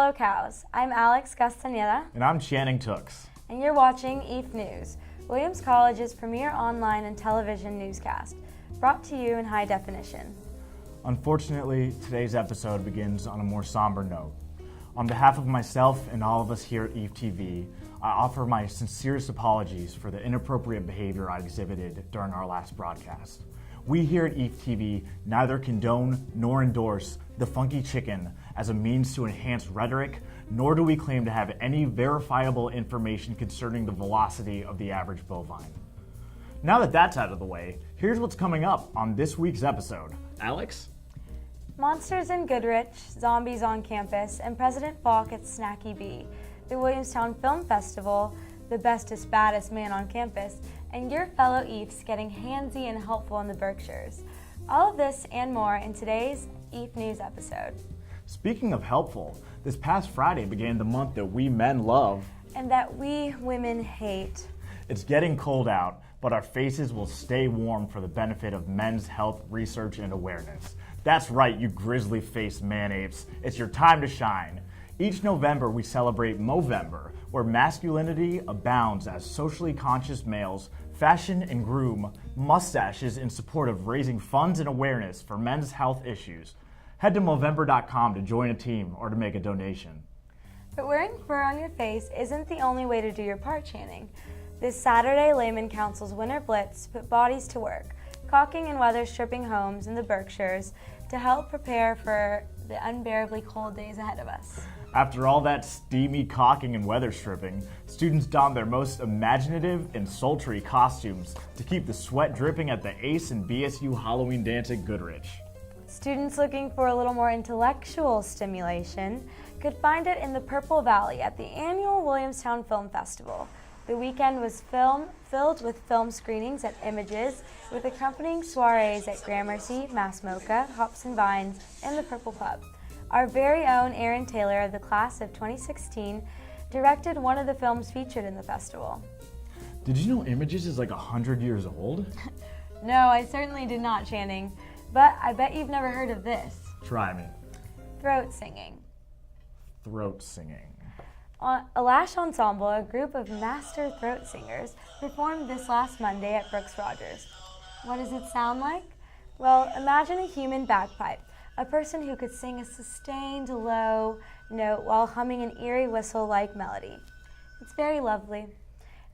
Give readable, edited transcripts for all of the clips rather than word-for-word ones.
Hello Cows, I'm Alex Castaneda. And I'm Channing Tooks. And you're watching EPH News, Williams College's premier online and television newscast, brought to you in high definition. Unfortunately, today's episode begins on a more somber note. On behalf of myself and all of us here at Eph TV, I offer my sincerest apologies for the inappropriate behavior I exhibited during our last broadcast. We here at Eph TV neither condone nor endorse the funky chicken as a means to enhance rhetoric, nor do we claim to have any verifiable information concerning the velocity of the average bovine. Now that that's out of the way, here's what's coming up on this week's episode. Alex? Monsters in Goodrich, Zombies on Campus, and President Falk at Snacky Bee, the Williamstown Film Festival, the bestest, baddest man on campus, and your fellow Ephs getting handsy and helpful in the Berkshires. All of this and more in today's Eph News episode. Speaking of helpful, this past Friday began the month that we men love and that we women hate. It's getting cold out, but our faces will stay warm for the benefit of men's health research and awareness. That's right, you grizzly-faced man-apes. It's your time to shine. Each November, we celebrate Movember, where masculinity abounds as socially conscious males fashion and groom mustaches in support of raising funds and awareness for men's health issues. Head to Movember.com to join a team or to make a donation. But wearing fur on your face isn't the only way to do your part, Channing. This Saturday, Layman Council's Winter Blitz put bodies to work, caulking and weather stripping homes in the Berkshires to help prepare for the unbearably cold days ahead of us. After all that steamy caulking and weather stripping, students don their most imaginative and sultry costumes to keep the sweat dripping at the ACE and BSU Halloween dance at Goodrich. Students looking for a little more intellectual stimulation could find it in the Purple Valley at the annual Williamstown Film Festival. The weekend was filled with film screenings at Images, with accompanying soirees at Gramercy, Mass Mocha, Hops and Vines, and the Purple Pub. Our very own Aaron Taylor of the class of 2016 directed one of the films featured in the festival. Did you know Images is like 100 years old? No, I certainly did not, Channing. But I bet you've never heard of this. Try me. Throat singing. Throat singing. A Lash Ensemble, a group of master throat singers, performed this last Monday at Brooks Rogers. What does it sound like? Well, imagine a human bagpipe, a person who could sing a sustained low note while humming an eerie whistle-like melody. It's very lovely.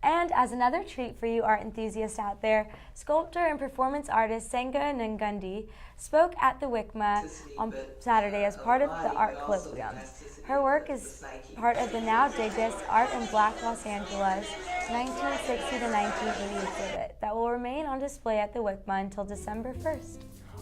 And as another treat for you art enthusiasts out there, sculptor and performance artist Senga Ngundi spoke at the WICMA on Saturday as part of the art colloquium. Her work is part of the now Diggest Art in Black Los Angeles 1960 to 1980 exhibit that will remain on display at the WICMA until December 1st.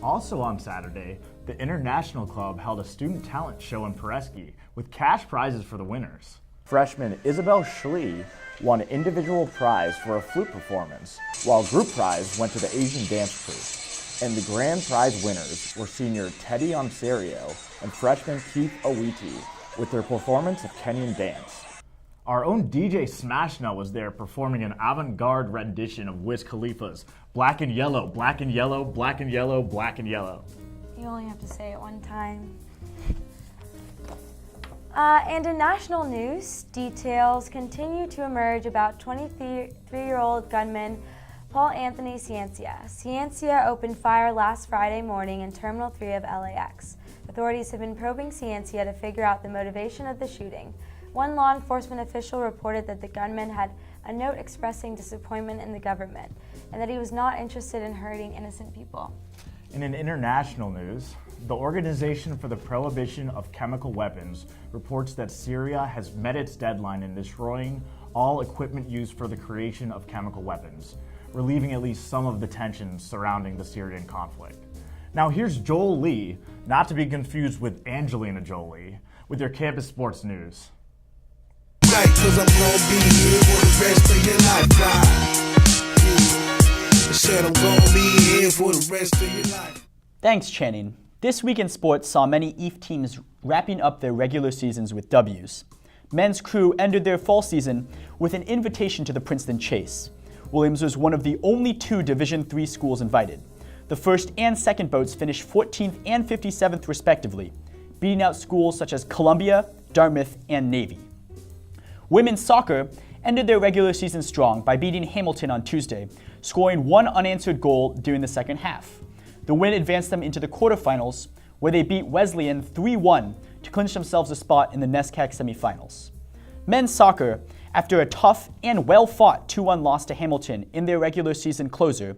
Also on Saturday, the International Club held a student talent show in Paresky with cash prizes for the winners. Freshman Isabel Schlee won an individual prize for a flute performance, while group prize went to the Asian dance troupe. And the grand prize winners were senior Teddy Onsario and freshman Keith Owiti with their performance of Kenyan dance. Our own DJ Smashnut was there performing an avant-garde rendition of Wiz Khalifa's Black and Yellow, Black and Yellow, Black and Yellow, Black and Yellow. You only have to say it one time. And in national news, details continue to emerge about 23-year-old gunman Paul Anthony Ciencia. Ciencia opened fire last Friday morning in Terminal 3 of LAX. Authorities have been probing Ciencia to figure out the motivation of the shooting. One law enforcement official reported that the gunman had a note expressing disappointment in the government and that he was not interested in hurting innocent people. And in international news, the Organization for the Prohibition of Chemical Weapons reports that Syria has met its deadline in destroying all equipment used for the creation of chemical weapons, relieving at least some of the tensions surrounding the Syrian conflict. Now here's Joel Lee, not to be confused with Angelina Jolie, with your campus sports news. Cause I'm gonna be here for the rest of your life, I said I'm gonna be here for the rest of your life. Thanks, Channing. This week in sports saw many Eph teams wrapping up their regular seasons with W's. Men's crew ended their fall season with an invitation to the Princeton Chase. Williams was one of the only 2 Division III schools invited. The first and second boats finished 14th and 57th respectively. beating out schools such as Columbia, Dartmouth, and Navy. Women's soccer ended their regular season strong by beating Hamilton on Tuesday, scoring one unanswered goal during the second half. The win advanced them into the quarterfinals, where they beat Wesleyan 3-1 to clinch themselves a spot in the NESCAC semifinals. Men's soccer, after a tough and well-fought 2-1 loss to Hamilton in their regular season closer,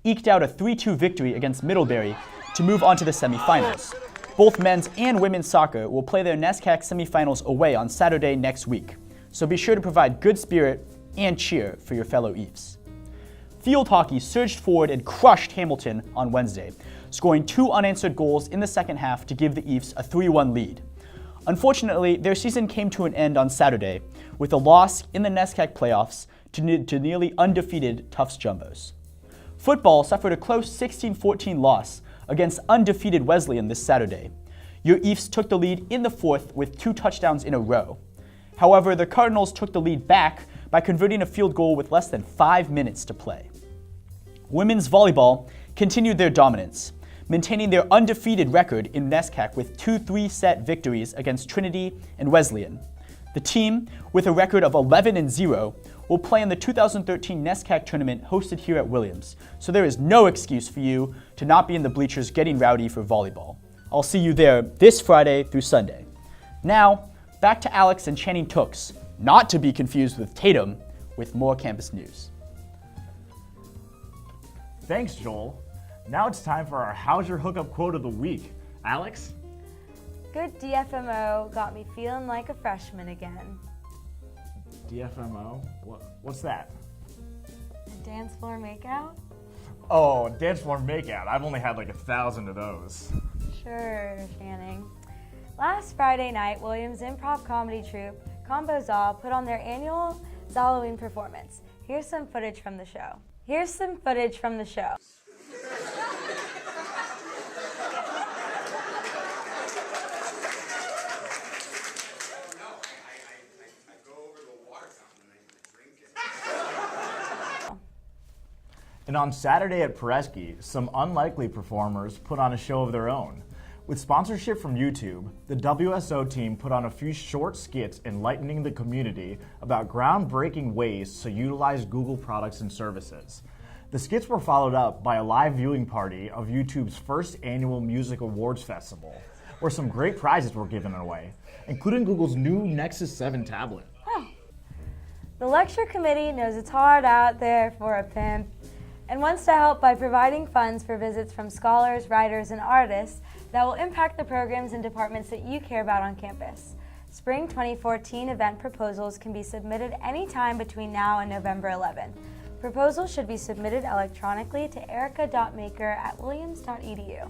eked out a 3-2 victory against Middlebury to move on to the semifinals. Both men's and women's soccer will play their NESCAC semifinals away on Saturday next week, so be sure to provide good spirit and cheer for your fellow Ephs. Field hockey surged forward and crushed Hamilton on Wednesday, scoring 2 unanswered goals in the second half to give the Ephs a 3-1 lead. Unfortunately, their season came to an end on Saturday with a loss in the NESCAC playoffs to nearly undefeated Tufts Jumbos. Football suffered a close 16-14 loss against undefeated Wesleyan this Saturday. Your Ephs took the lead in the fourth with 2 touchdowns in a row. However, the Cardinals took the lead back by converting a field goal with less than 5 minutes to play. Women's volleyball continued their dominance, maintaining their undefeated record in NESCAC with 2 3-set victories against Trinity and Wesleyan. The team, with a record of 11-0, will play in the 2013 NESCAC tournament hosted here at Williams, so there is no excuse for you to not be in the bleachers getting rowdy for volleyball. I'll see you there this Friday through Sunday. Now, back to Alex and Channing Tooks, not to be confused with Tatum, with more campus news. Thanks, Joel. Now it's time for our How's Your Hookup quote of the week. Alex? Good DFMO got me feeling like a freshman again. DFMO? What's that? A dance floor makeout? Oh, dance floor makeout. I've only had like 1,000 of those. Sure, Channing. Last Friday night, Williams' improv comedy troupe, Combo Zal, put on their annual Halloween performance. Here's some footage from the show. And on Saturday at Presky, some unlikely performers put on a show of their own. With sponsorship from YouTube, the WSO team put on a few short skits enlightening the community about groundbreaking ways to utilize Google products and services. The skits were followed up by a live viewing party of YouTube's first annual Music Awards Festival, where some great prizes were given away, including Google's new Nexus 7 tablet. The lecture committee knows it's hard out there for a pimp and wants to help by providing funds for visits from scholars, writers, and artists that will impact the programs and departments that you care about on campus. Spring 2014 event proposals can be submitted anytime between now and November 11th. Proposals should be submitted electronically to erica.maker@williams.edu.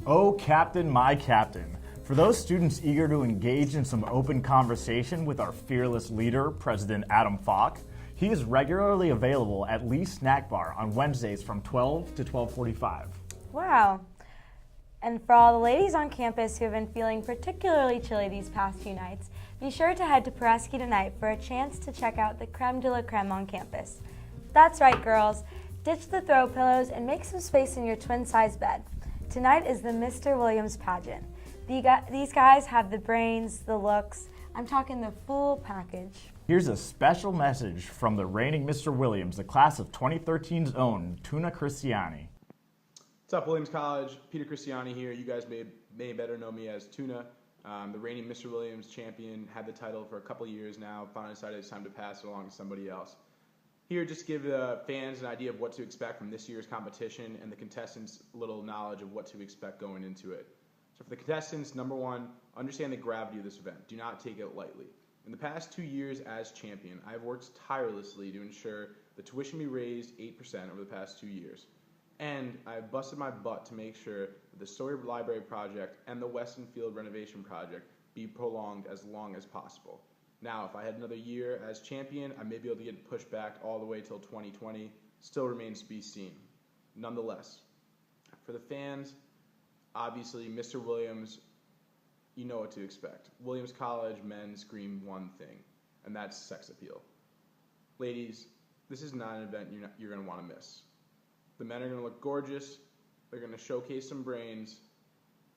Oh, Captain, my Captain. For those students eager to engage in some open conversation with our fearless leader, President Adam Falk, he is regularly available at Lee's Snack Bar on Wednesdays from 12 to 12:45. Wow. And for all the ladies on campus who have been feeling particularly chilly these past few nights, be sure to head to Presky tonight for a chance to check out the creme de la creme on campus. That's right, girls. Ditch the throw pillows and make some space in your twin-size bed. Tonight is the Mr. Williams pageant. These guys have the brains, the looks. I'm talking the full package. Here's a special message from the reigning Mr. Williams, the class of 2013's own Tuna Christiani. What's up, Williams College? Peter Christiani here. You guys may better know me as Tuna. The reigning Mr. Williams champion, had the title for a couple years now. Finally decided it's time to pass it along to somebody else. Here, just to give the fans an idea of what to expect from this year's competition and the contestants a little knowledge of what to expect going into it. So for the contestants, number one, understand the gravity of this event. Do not take it lightly. In the past 2 years as champion, I have worked tirelessly to ensure the tuition be raised 8% over the past 2 years. And I have busted my butt to make sure that the Story Library project and the Weston Field renovation project be prolonged as long as possible. Now, if I had another year as champion, I may be able to get pushed back all the way till 2020. Still remains to be seen. Nonetheless, for the fans, obviously, Mr. Williams, you know what to expect. Williams College men scream one thing, and that's sex appeal. Ladies, this is not an event you're going to want to miss. The men are going to look gorgeous, they're going to showcase some brains,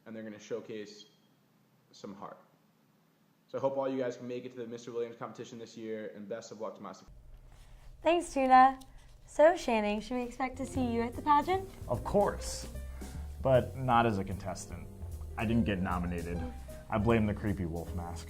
and they're going to showcase some heart. So I hope all you guys can make it to the Mr. Williams competition this year, and best of luck to Master. Thanks, Tuna. So, Channing, should we expect to see you at the pageant? Of course, but not as a contestant. I didn't get nominated. I blame the creepy wolf mask.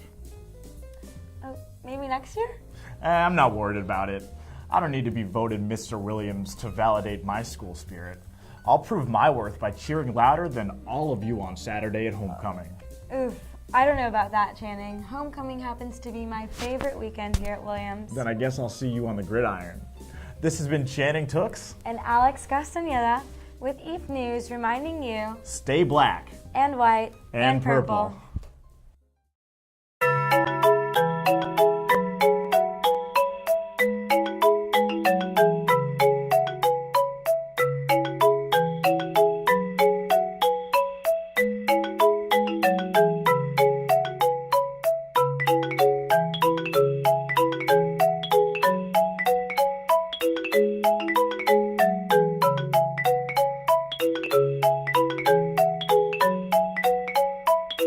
Oh, maybe next year? I'm not worried about it. I don't need to be voted Mr. Williams to validate my school spirit. I'll prove my worth by cheering louder than all of you on Saturday at homecoming. Oof, I don't know about that, Channing. Homecoming happens to be my favorite weekend here at Williams. Then I guess I'll see you on the gridiron. This has been Channing Tooks And Alex Castañeda with EphTV News reminding you, stay black and white, and purple.